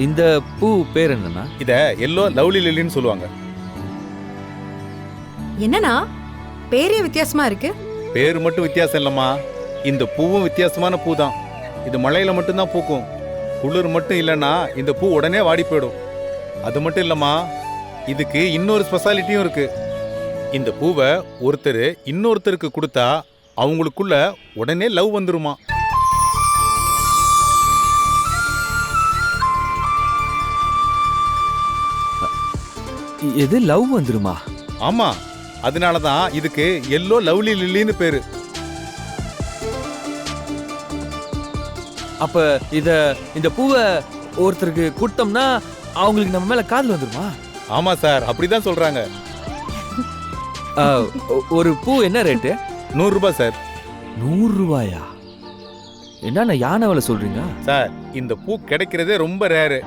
இந்த பூ பேர் என்னன்னா? இத எல்லோ லவ்லி லில்லின்னு சொல்லுவாங்க. என்னன்னா பேரே வித்தியாசமா இருக்கு. பேரு மட்டும் வித்தியாசம் இல்லம்மா, இந்த பூவும் வித்தியாசமான பூ தான். இது மழையில மட்டும்தான் பூக்கும். குளிர் மட்டும் இல்லைன்னா இந்த பூ உடனே வாடி போயிடும். அது மட்டும் இல்லம்மா, இதுக்கு இன்னொரு ஸ்பெஷாலிட்டியும் இருக்கு. இந்த பூவை ஒருத்தர் இன்னொருத்தருக்கு கொடுத்தா அவங்களுக்குள்ள உடனே லவ் வந்துருமா. எது லவ் வந்துருமா? ஆமா, அதனாலதான் இதுக்கு எல்லோ லவ்லி லில்லின்னு பேரு. அப்ப இந்த பூவை ஒருத்தருக்கு கொடுத்தோம்னா அவங்களுக்கு நம்ம மேல காதல் வந்துருமா? ஆமா சார், அப்படிதான் சொல்றாங்க. ஒரு பூ என்ன ரேட்டு? 100 ரூபாய் சார். 100 ரூபாயா? என்னன்னா யானை விலை சொல்றீங்க சார்? இந்த பூ கிடைக்கிறதே ரொம்ப ரேரு,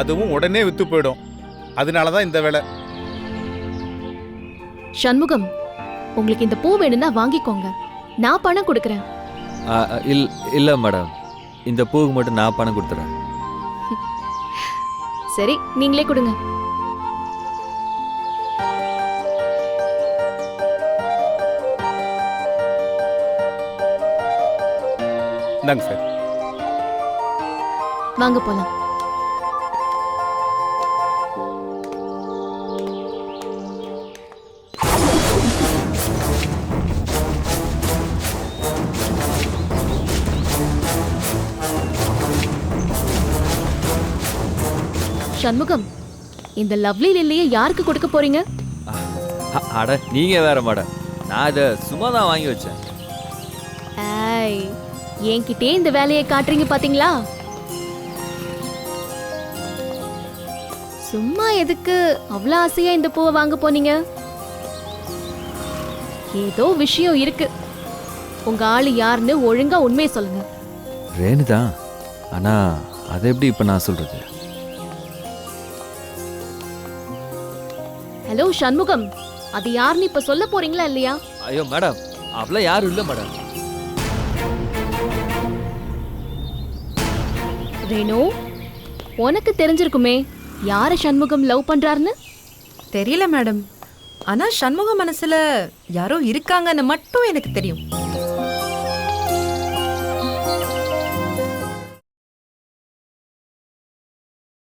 அதுவும் உடனே வித்து போயிடும். அதனாலதான் இந்த விலை. சண்முகம், உங்களுக்கு இந்த பூ வேணும்னா வாங்கிக்கோங்க, நான் பணம் கொடுக்கறேன். இல்ல மேடம், இந்த பூவுக்கு மட்டும் நான் பணம் கொடுத்துறேன். சரி, நீங்களே கொடுங்க. இந்தாங்க சார். வாங்க போலாம். சண்முகம், இந்த லவ்லி லில்லியை யாருக்கு கொடுக்க போறீங்க? அட நீங்க வேற மேடம், நான் இதை சும்மா தான் வாங்கி வச்சேன். ஏய், என்கிட்டே இந்த வேலையை காட்டுறீங்க பாத்தீங்களா? சும்மா எதுக்கு அவ்வளவு ஆசையா இந்த பூவை வாங்க போனீங்க? ஏதோ விஷயம் இருக்கு. உங்க ஆளு யாருன்னு ஒழுங்கா உண்மையை சொல்லுங்க. ரேணுதான், ஆனா அதை எப்படி இப்ப நான் சொல்றது? ஹலோ சண்முகம், அது யாருன்னு இப்ப சொல்ல போறீங்களா இல்லையா? ஐயோ மேடம், அவ்வளோ யாரும் இல்லை மேடம். ரேணு, உனக்கு தெரிஞ்சிருக்குமே யார சண்முகம் லவ் பண்றாருன்னு? தெரியல மேடம், ஆனா சண்முக மனசுல யாரோ இருக்காங்கன்னு மட்டும் எனக்கு தெரியும்.